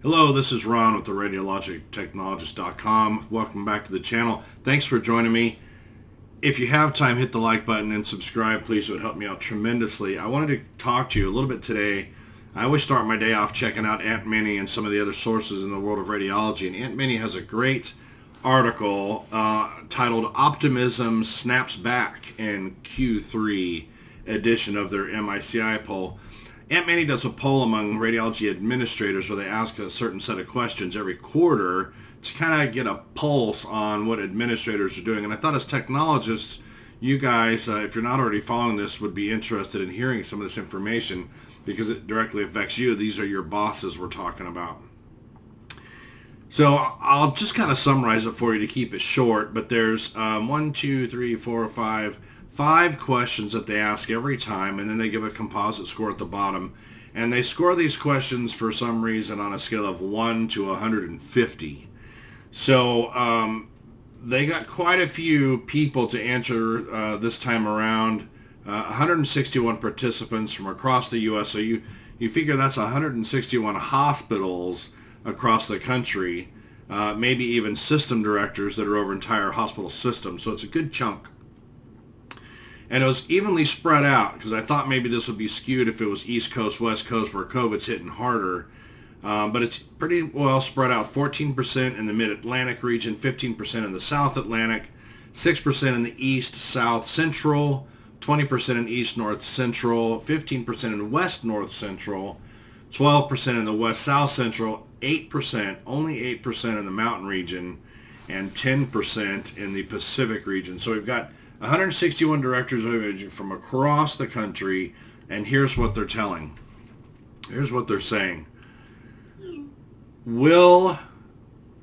Hello, this is Ron with the RadiologicTechnologist.com. Welcome back to the channel. Thanks for joining me. If you have time, hit the like button and subscribe, please. It would help me out tremendously. I wanted to talk to you a little bit today. I always start my day off checking out Aunt Minnie and some of the other sources in the world of radiology. And Aunt Minnie has a great article titled Optimism Snaps Back in Q3 edition of their MICI poll. Aunt Minnie does a poll among radiology administrators where they ask a certain set of questions every quarter to kind of get a pulse on what administrators are doing. And I thought as technologists, you guys, if you're not already following this, would be interested in hearing some of this information because it directly affects you. These are your bosses we're talking about. So I'll just kind of summarize it for you to keep it short, but there's 5 questions that they ask every time, and then they give a composite score at the bottom. And they score these questions for some reason on a scale of 1 to 150. So they got quite a few people to answer this time around. 161 participants from across the U.S. So you figure that's 161 hospitals across the country, maybe even system directors that are over entire hospital systems. So it's a good chunk. And it was evenly spread out because I thought maybe this would be skewed if it was East Coast, West Coast, where COVID's hitting harder. But it's pretty well spread out. 14% in the Mid-Atlantic region, 15% in the South Atlantic, 6% in the East, South, Central, 20% in East, North, Central, 15% in West, North, Central, 12% in the West, South, Central, 8%, only 8% in the Mountain region, and 10% in the Pacific region. So we've got 161 directors of imaging from across the country, and here's what they're telling. Here's what they're saying. Will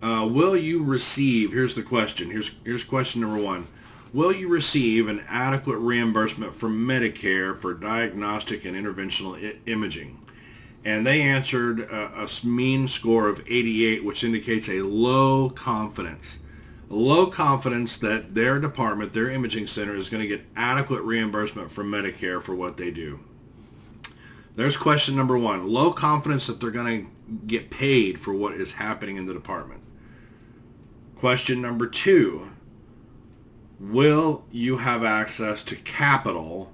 you receive, here's the question, here's question number 1. Will you receive an adequate reimbursement from Medicare for diagnostic and interventional imaging? And they answered a mean score of 88, which indicates a low confidence. Low confidence that their department, their imaging center, is going to get adequate reimbursement from Medicare for what they do. There's question number 1. Low confidence that they're going to get paid for what is happening in the department. Question number 2. Will you have access to capital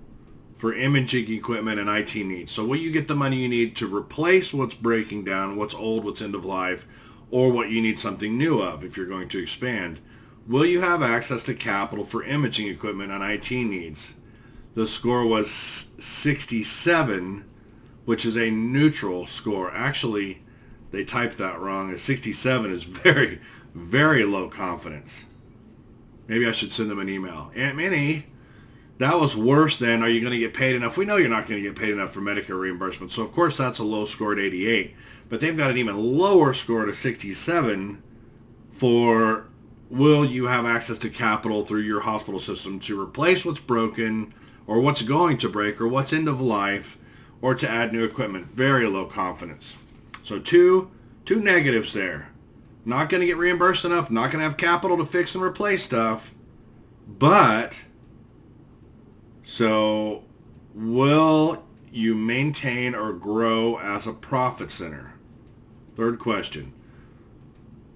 for imaging equipment and IT needs? So will you get the money you need to replace what's breaking down, what's old, what's end of life, or what you need something new of if you're going to expand? Will you have access to capital for imaging equipment and IT needs? The score was 67, which is a neutral score. Actually, they typed that wrong. A 67 is very, very low confidence. Maybe I should send them an email. Aunt Minnie, that was worse than, are you going to get paid enough? We know you're not going to get paid enough for Medicare reimbursement. So, of course, that's a low score at 88. But they've got an even lower score at 67 for will you have access to capital through your hospital system to replace what's broken or what's going to break or what's end of life or to add new equipment. Very low confidence. So two negatives there. Not going to get reimbursed enough, not going to have capital to fix and replace stuff. But, so will you maintain or grow as a profit center? Third question.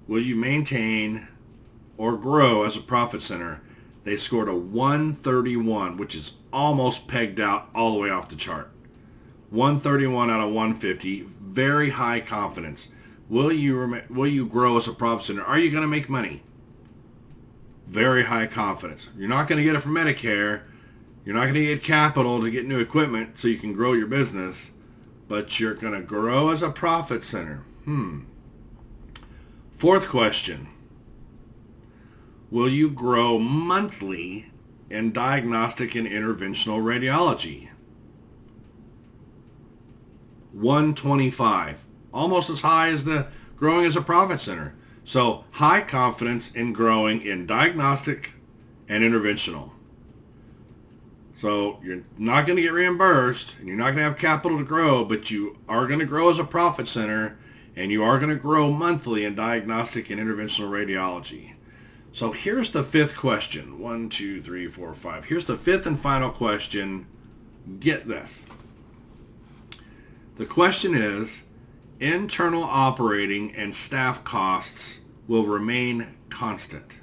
Will you maintain or grow as a profit center? They scored a 131, which is almost pegged out all the way off the chart. 131 out of 150. Very high confidence. Will you grow as a profit center? Are you going to make money? Very high confidence. You're not going to get it from Medicare. You're not going to get capital to get new equipment so you can grow your business. But you're going to grow as a profit center. Fourth question. Will you grow monthly in diagnostic and interventional radiology? 125. Almost as high as the growing as a profit center. So high confidence in growing in diagnostic and interventional. So you're not going to get reimbursed and you're not going to have capital to grow, but you are going to grow as a profit center and you are going to grow monthly in diagnostic and interventional radiology. So here's the fifth question. 1, 2, 3, 4, 5. Here's the fifth and final question. Get this. The question is Internal operating and staff costs will remain constant.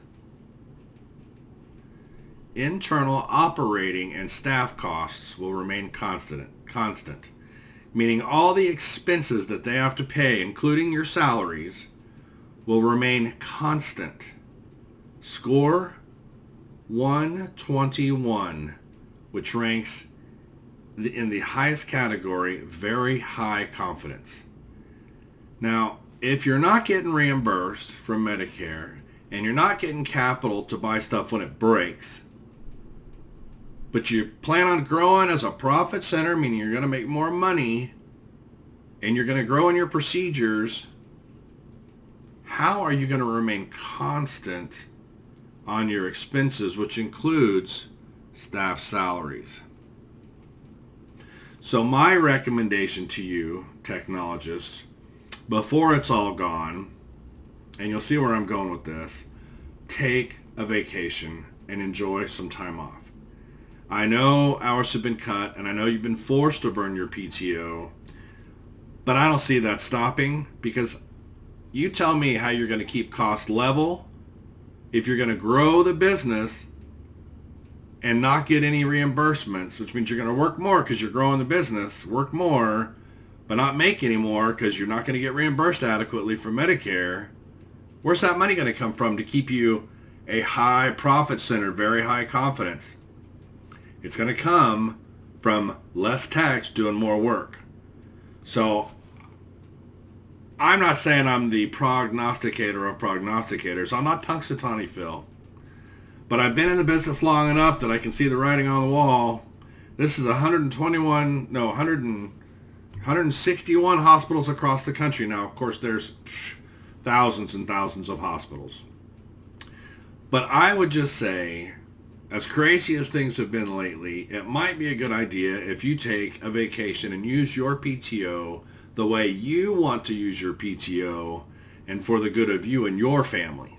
Internal operating and staff costs will remain constant, meaning all the expenses that they have to pay, including your salaries, will remain constant. Score 121, which ranks in the highest category, very high confidence. Now, if you're not getting reimbursed from Medicare and you're not getting capital to buy stuff when it breaks, but you plan on growing as a profit center, meaning you're going to make more money and you're going to grow in your procedures, how are you going to remain constant on your expenses, which includes staff salaries? So my recommendation to you, technologists, before it's all gone, and you'll see where I'm going with this, take a vacation and enjoy some time off. I know hours have been cut, and I know you've been forced to burn your PTO, but I don't see that stopping, because you tell me how you're going to keep costs level if you're going to grow the business and not get any reimbursements, which means you're going to work more because you're growing the business, work more, but not make any more because you're not going to get reimbursed adequately from Medicare. Where's that money going to come from to keep you a high profit center, very high confidence? It's going to come from less tax doing more work. So I'm not saying I'm the prognosticator of prognosticators. I'm not Punxsutawney Phil. But I've been in the business long enough that I can see the writing on the wall. This is 161 hospitals across the country. Now, of course, there's thousands and thousands of hospitals. But I would just say, as crazy as things have been lately, it might be a good idea if you take a vacation and use your PTO the way you want to use your PTO and for the good of you and your family.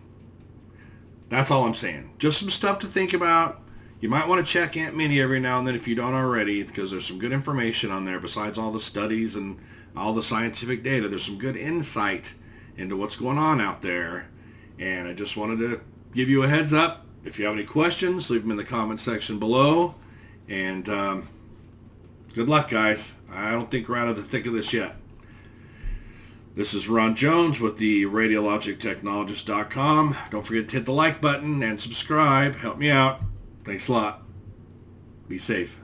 That's all I'm saying. Just some stuff to think about. You might want to check Aunt Minnie every now and then if you don't already, because there's some good information on there besides all the studies and all the scientific data. There's some good insight into what's going on out there. And I just wanted to give you a heads up. If you have any questions, leave them in the comment section below. And good luck, guys. I don't think we're out of the thick of this yet. This is Ron Jones with the RadiologicTechnologist.com. Don't forget to hit the like button and subscribe. Help me out. Thanks a lot. Be safe.